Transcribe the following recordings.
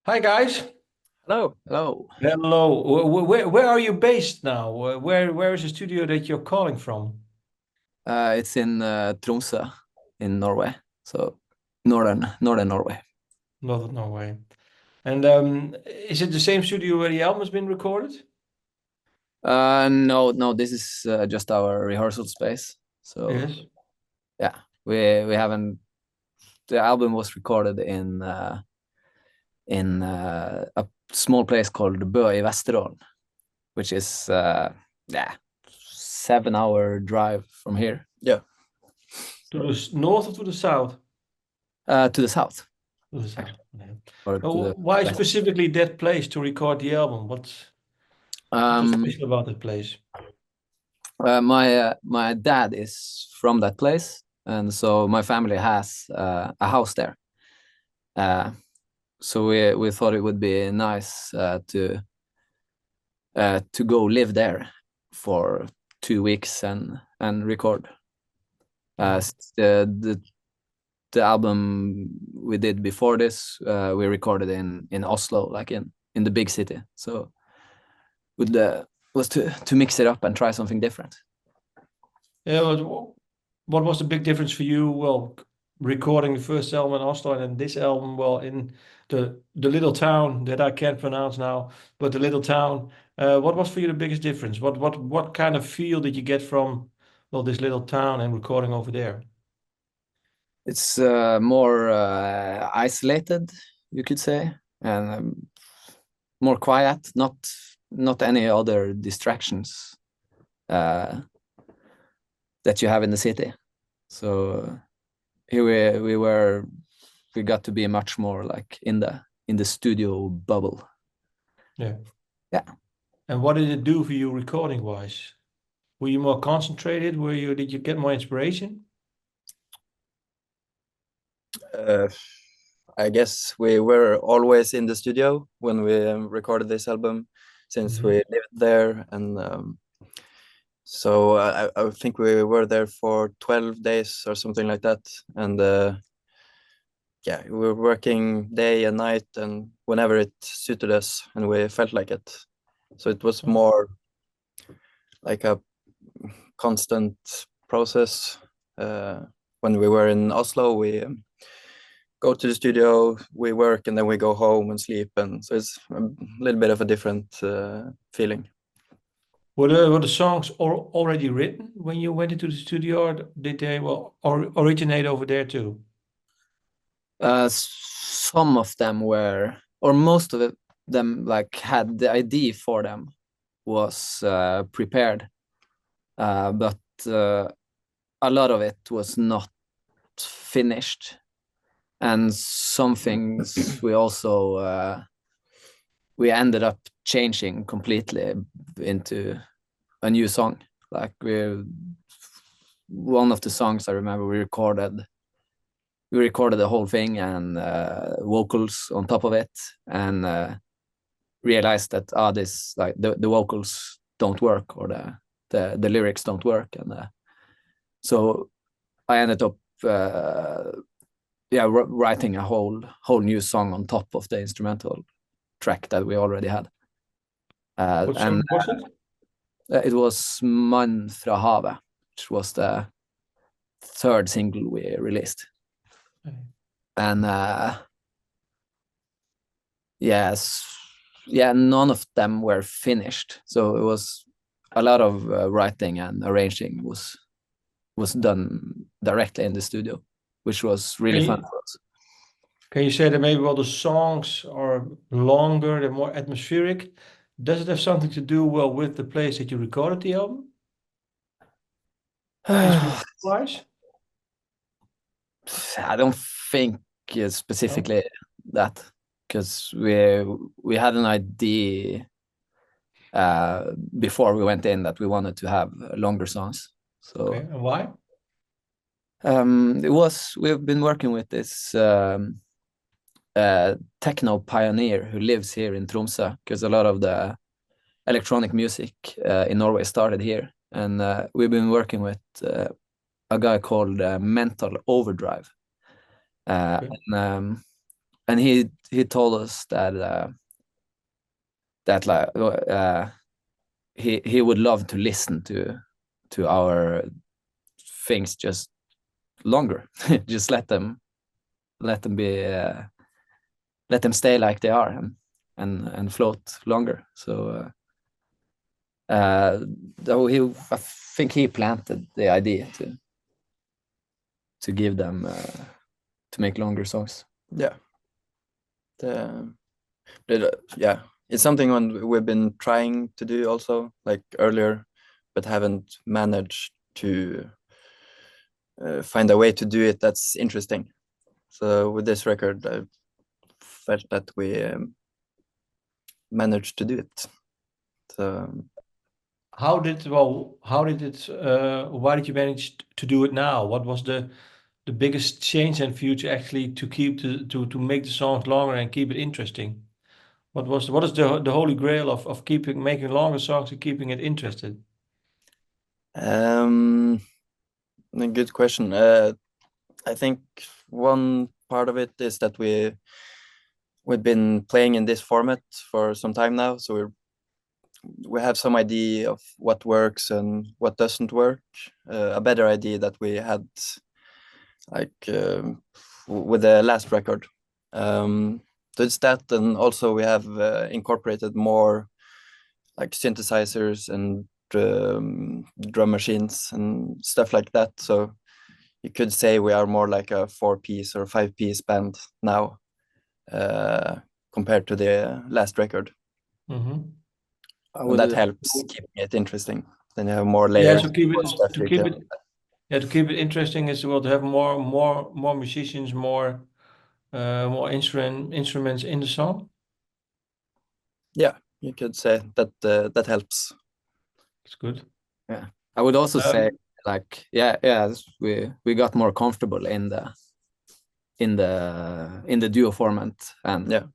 Hi guys. Hello, hello. Hello. Where are you based now? Where is the studio that you're calling from? It's in Tromsø in Norway, so northern Norway. Northern Norway. And is it the same studio where the album has been recorded? No, this is just our rehearsal space. So Yes. yeah, we haven't. The album was recorded in a small place called Bø i Vesterålen, which is yeah 7 hour drive from here. Yeah, To the north or to the south? to the south To the south. actually, Yeah. or to the Why west. specifically that place to record the album? What's Um, special about that place? my dad is from that place, and so my family has a house there. Uh, so we thought it would be nice to go live there for 2 weeks and record. Yeah. The album we did before this, we recorded in Oslo, like in the big city. So would was to mix it up and try something different. Yeah, what was the big difference for you? Well, recording the first album in Oslo and then this album, well, in the little town that I can't pronounce now, but the little town. What was for you the biggest difference? What kind of feel did you get from, well, this little town and recording over there? It's more isolated, you could say, and more quiet. Not any other distractions uh, that you have in the city. So here we got to be much more like in the studio bubble. Yeah. Yeah. And what did it do for you recording wise? Were you more concentrated? Did you get more inspiration? Uh, I guess we were always in the studio when we recorded this album, since we Mhm. lived there, and so I think we were there for 12 days or something like that, and yeah, we were working day and night, and whenever it suited us, and we felt like it. So it was more like a constant process. When we were in Oslo, we go to the studio, we work, and then we go home and sleep, and so it's a little bit of a different feeling. Were the songs already written when you went into the studio, or did they originate over there too? Some of them were, or most of them, like had the idea for them was prepared, but a lot of it was not finished, and some things we ended up changing completely into a new song. Like one of the songs I remember we recorded the whole thing and vocals on top of it, and realized that this, like, the vocals don't work, or the lyrics don't work, and so I ended up writing a whole new song on top of the instrumental track that we already had. What And song was it? it was Mannen fra Havet, which was the third single we released. And yes, yeah, none of them were finished. So it was a lot of writing and arranging was done directly in the studio, which was Can really fun you, for us. can you say that maybe all the songs are longer, they're more atmospheric? Does it have something to do well with the place that you recorded the album? Inspiration-wise? I don't think No? specifically that, because we had an idea before we went in that we wanted to have longer songs. Okay, So and why? we've been working with this techno pioneer who lives here in Tromsø, because a lot of the electronic music in Norway started here, and we've been working with a guy called Mental Overdrive. Okay. And and he told us that he would love to listen to our things just longer. Just let them be let them stay like they are and float longer. So though I think he planted the idea to give them to make longer songs. Yeah. Yeah, it's something we've been trying to do also, like earlier, but haven't managed to find a way to do it that's interesting. So with this record, I felt that we managed to do it. So Why did you manage to do it now? What was the biggest change then for you to actually to keep to make the songs longer and keep it interesting? What is the holy grail of making longer songs and keeping it interested? a good question. I think one part of it is that we've been playing in this format for some time now, so we have some idea of what works and what doesn't work. A better idea that we had, like with the last record. So it's that, and also we have incorporated more like synthesizers and drum machines and stuff like that. So you could say we are more like a 4-piece or 5-piece band now, compared to the last record. Mm-hmm. And that helps keeping it interesting. Then you have more layers. Yeah, to keep it interesting is to have more musicians, more instruments in the song. Yeah, you could say that that helps. It's good. Yeah, I would also say like we got more comfortable in the duo format, and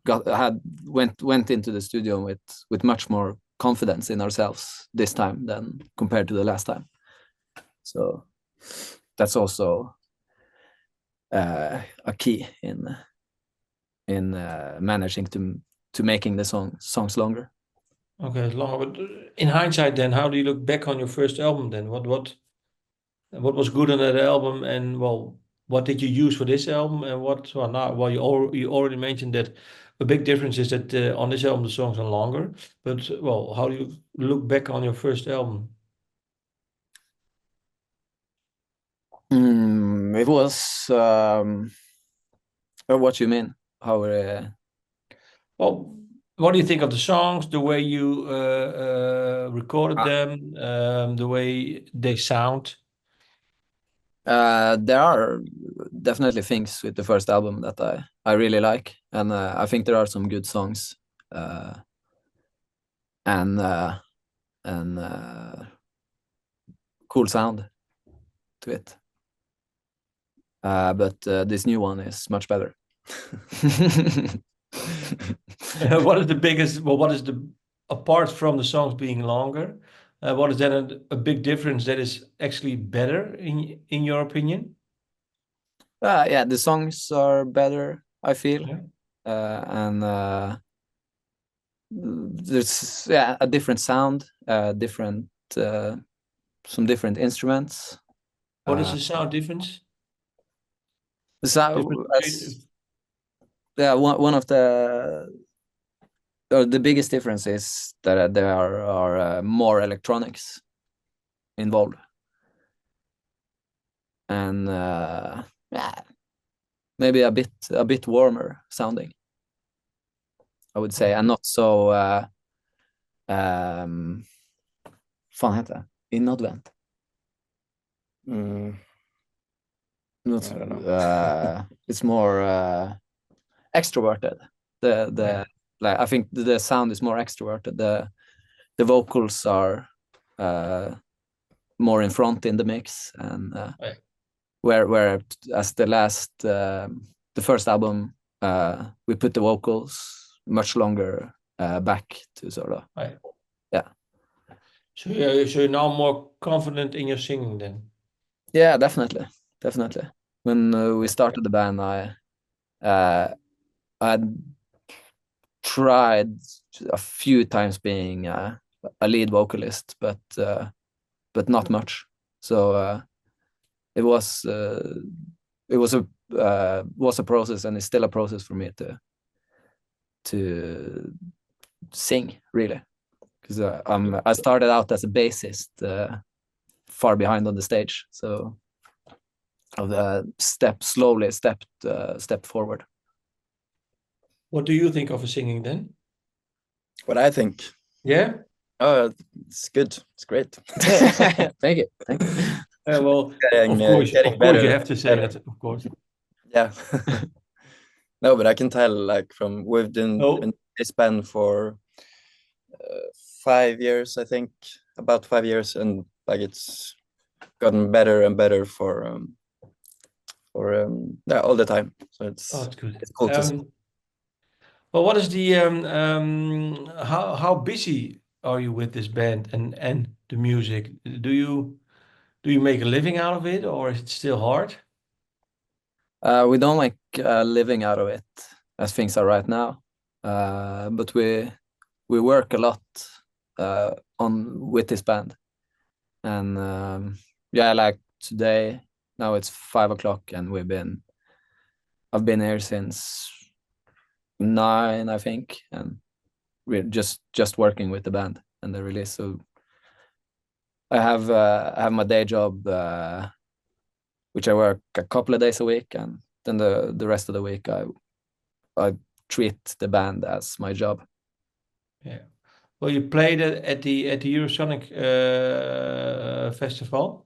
went into the studio with much more confidence in ourselves this time than compared to the last time. So that's also a key in managing to making the songs longer. Okay, longer. But in hindsight, then, how do you look back on your first album? Then, what was good on that album, and what did you use for this album, and you already mentioned that a big difference is that on this album the songs are longer. But how do you look back on your first album? It was what you mean? How? What do you think of the songs, the way you recorded them, the way they sound? There are definitely things with the first album that I really like, and I think there are some good songs, and cool sound to it. But this new one is much better. What is the biggest? Apart from the songs being longer, what is then a big difference that is actually better in your opinion? Yeah, the songs are better, I feel, and there's a different sound, some different instruments. What is the sound difference? The sound, one of the biggest difference is that there are more electronics involved, and maybe a bit warmer sounding, I would say, and not so fan heter det? Inadvendt. Not, I don't know. It's more extroverted. Like, I think the sound is more extroverted. The vocals are more in front in the mix, and where as the first album we put the vocals much longer back to sort of So you're now more confident in your singing then? Yeah, definitely. When we started the band, I tried a few times being a lead vocalist, but not much. So it was a process, and it's still a process for me to sing, really, because I started out as a bassist, far behind on the stage, so I've stepped forward. What do you think of a singing then? What I think, Yeah. oh, it's good. It's great. Thank you. Well, Getting, of course, getting of course, you better, have to say better. that, of course. Yeah. No, but I can tell, like, we've been Oh. in this band for 5 years, I think, about 5 years, and like it's gotten better and better for yeah, all the time. So That's good. it's cool to see. Well, what is the how busy are you with this band and the music? Do you make a living out of it, or is it still hard? We don't make a living out of it as things are right now, but we work a lot with this band, and yeah, like today, now it's 5 o'clock, and I've been here since 9, I think, and we're just working with the band and the release. So I have my day job, which I work a couple of days a week, and then the rest of the week I treat the band as my job. Yeah. Well, you played at the Eurosonic festival.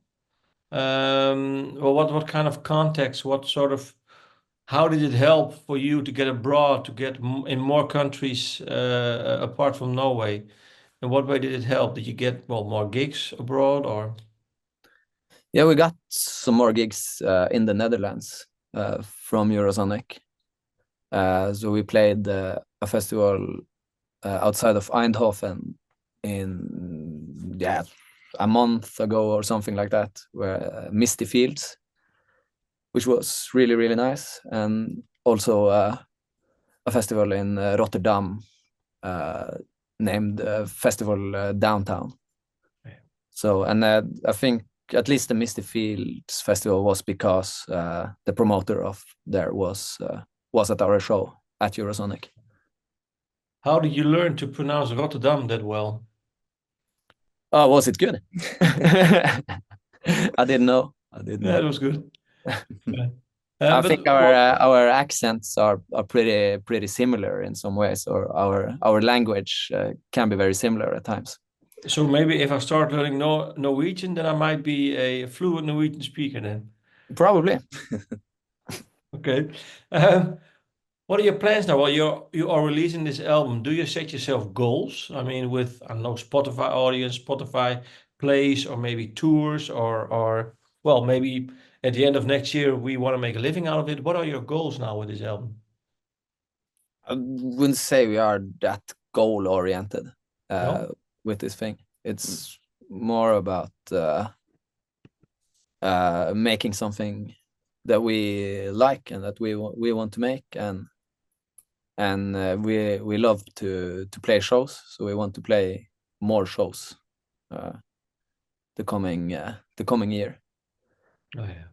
Well, what kind of context? How did it help for you to get abroad, to get in more countries apart from Norway? In what way did it help? Did you get more gigs abroad, or? Yeah, we got some more gigs in the Netherlands from Eurosonic. So we played a festival outside of Eindhoven in a month ago or something like that, where Misty Fields, which was really, really nice, and also a festival in Rotterdam named Festival Downtown. Yeah. So, and I think at least the Misty Fields festival was because the promoter of there was at our show at Eurosonic. How did you learn to pronounce Rotterdam that well? Oh, was it good? I didn't know. Yeah, it was good. Yeah. I think our accents are pretty similar in some ways, or our language can be very similar at times. So maybe if I start learning Norwegian, then I might be a fluent Norwegian speaker then. Probably. Okay. What are your plans now? Well, you are releasing this album. Do you set yourself goals? I mean, with, I don't know, Spotify audience, Spotify plays, or maybe tours, or well, maybe at the end of next year we want to make a living out of it. What are your goals now with this album? I wouldn't say we are that goal oriented No? with this thing. It's more about making something that we like and that we want to make, and we love to play shows, so we want to play more shows the coming year. Oh, yeah.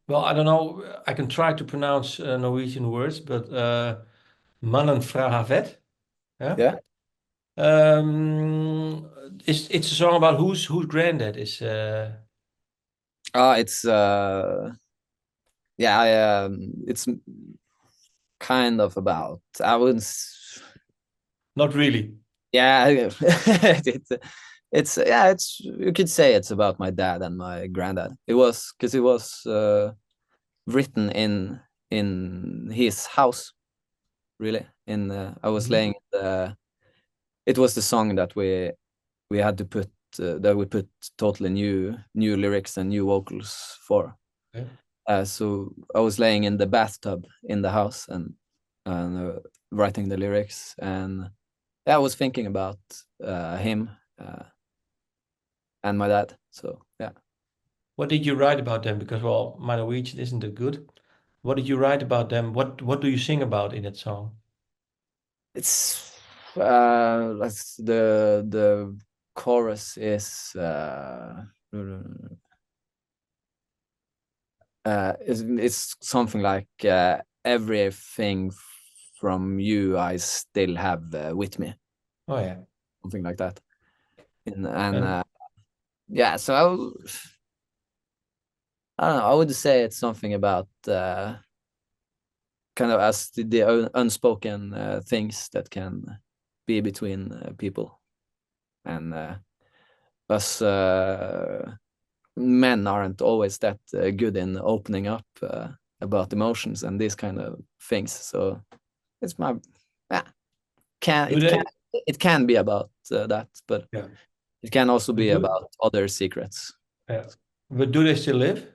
Well, I don't know. I can try to pronounce Norwegian words, but Mannen fra Havet. Yeah. It's a song about whose granddad is. It's it's kind of about, I wouldn't. Not really. Yeah, it's you could say it's about my dad and my granddad. It was because it was written in his house, really. I was laying it was the song that we had to put that we put totally new lyrics and new vocals for. Okay. So I was laying in the bathtub in the house and writing the lyrics, and I was thinking about him and my dad. So yeah. What did you write about them? Because, well, my Norwegian isn't that good. What did you write about them? What do you sing about in that song? It's that's the chorus is it's something like everything from you I still have with me, Oh yeah. something like that. And And yeah, so I don't know, I would say it's something about kind of as the unspoken things that can be between people, and us men aren't always that good in opening up about emotions and these kind of things. So it's my yeah, do they? it can be about that, but Yeah. it can also be Do, about other secrets. yeah. But do they still live?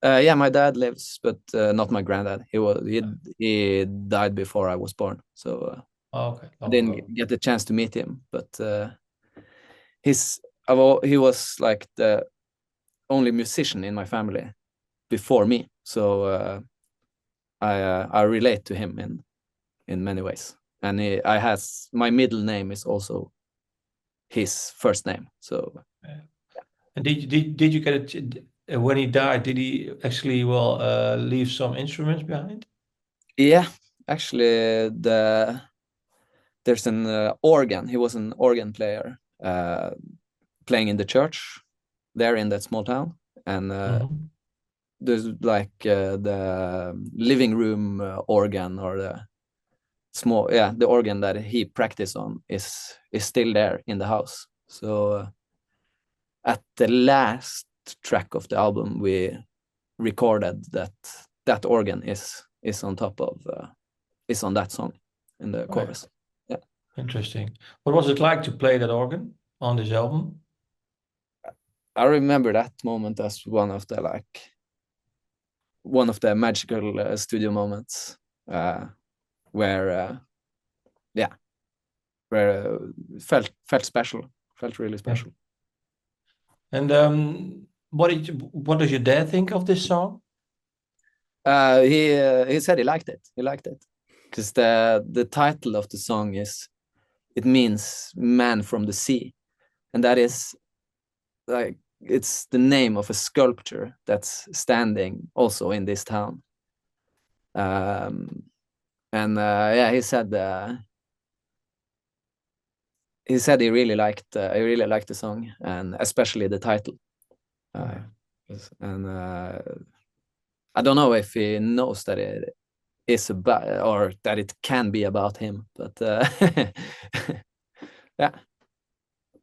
Yeah, my dad lives, but not my granddad. He died before I was born, so Oh, okay. I Long didn't ago. get the chance to meet him. But he was like the only musician in my family before me, so I relate to him in many ways. And I has my middle name is also his first name. So Yeah. And did you get it when he died? Did he actually leave some instruments behind? yeah, actually there's an organ. He was an organ player playing in the church there in that small town, and Mhm. there's like the living room organ, or the organ that he practiced on is still there in the house. So at the last track of the album we recorded that organ is on top of is on that song in the Oh, yeah. chorus. Yeah, Interesting. What was it like to play that organ on this album? I remember that moment as one of the magical studio moments where yeah, where felt special, felt really Yeah. special. And what does your dad think of this song? He said he liked it. He liked it because the title of the song it means man from the sea, and that is like it's the name of a sculpture that's standing also in this town. Um, and yeah, he said he really liked the song, and especially the title. Yeah. And I don't know if he knows that it is about, or that it can be about him, but yeah,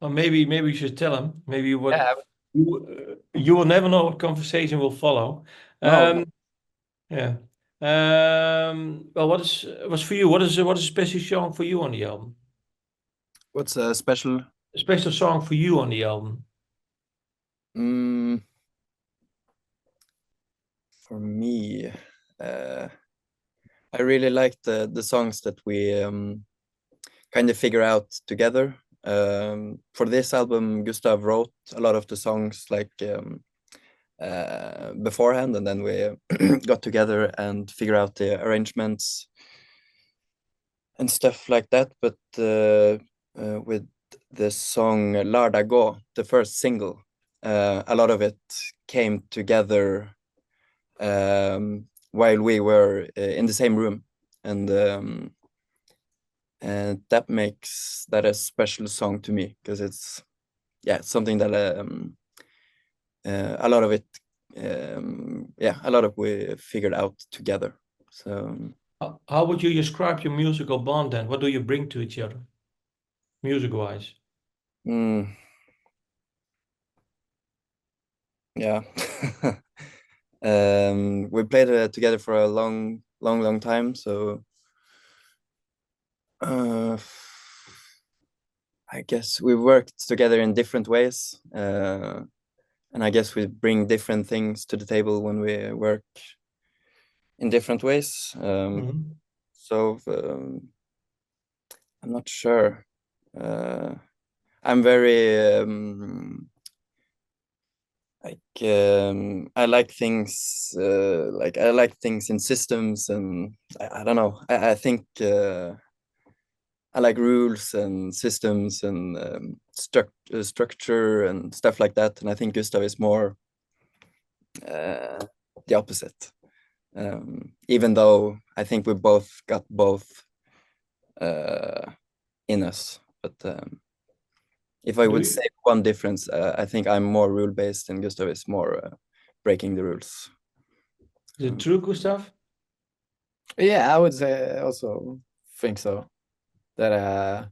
Or maybe you should tell him. Maybe yeah, you will never know what conversation will follow. no, Yeah. Well, what's for you? What is a special song for you on the album? What's a special? A special song for you on the album. Mm, for me, uh, I really like the songs that we kind of figure out together. For this album, Gustav wrote a lot of the songs like beforehand, and then we got together and figure out the arrangements and stuff like that. But with the song Larda Gå, the first single, a lot of it came together while we were in the same room, and that makes that a special song to me because it's something that a lot of it a lot of we figured out together. So How would you describe your musical bond then? What do you bring to each other, music-wise? mm, yeah. We played together for a long time, so I guess we worked together in different ways, and I guess we bring different things to the table when we work in different ways. Mhm. So I'm not sure. I'm very I like things I like things in systems, and I don't know. I think I like rules and systems and structure and stuff like that. And I think Gustav is more the opposite. Even though I think we both got both in us, but if I would say one difference, I think I'm more rule-based and Gustav is more breaking the rules. Is it true, Gustav? Yeah, I would say also think so. That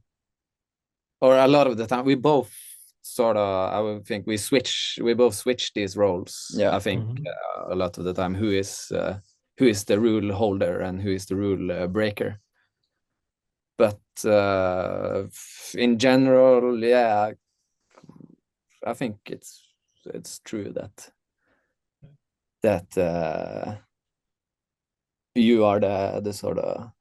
or a lot of the time we both sort of, I would think we both switch these roles. Yeah. I think a lot of the time who is the rule holder and who is the rule breaker. But in general, yeah, I think it's true that you are the sort of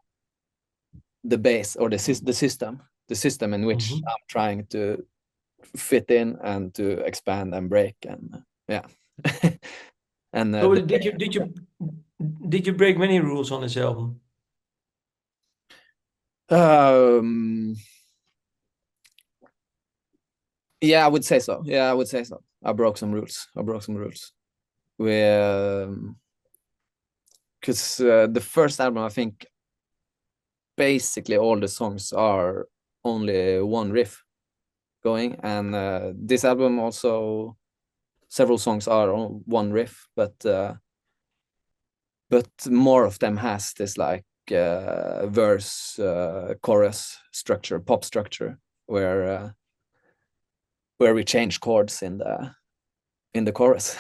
the base or the system in which I'm trying to fit in and to expand and break, and yeah. And So did you break many rules on this album? Yeah, I would say so. I broke some rules. Because the first album, I think basically all the songs are only one riff going, and this album also several songs are on one riff, but more of them has this like verse chorus structure, pop structure, where we change chords in the chorus.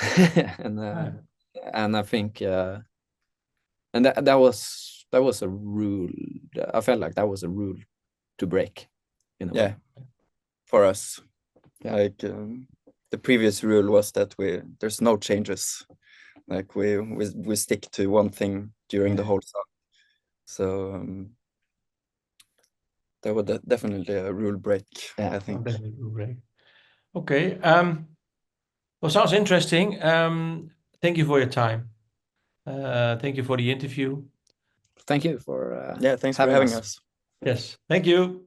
And I think and that was a rule. I felt like that was a rule to break in a way. For us. Yeah. Like the previous rule was that there's no changes. Like we stick to one thing during the whole song. So that was definitely a rule break, I think. Definitely a rule break. Okay. Well, sounds interesting. Thank you for your time. Thank you for the interview. Thank you for thanks for having us. Yes. Thank you.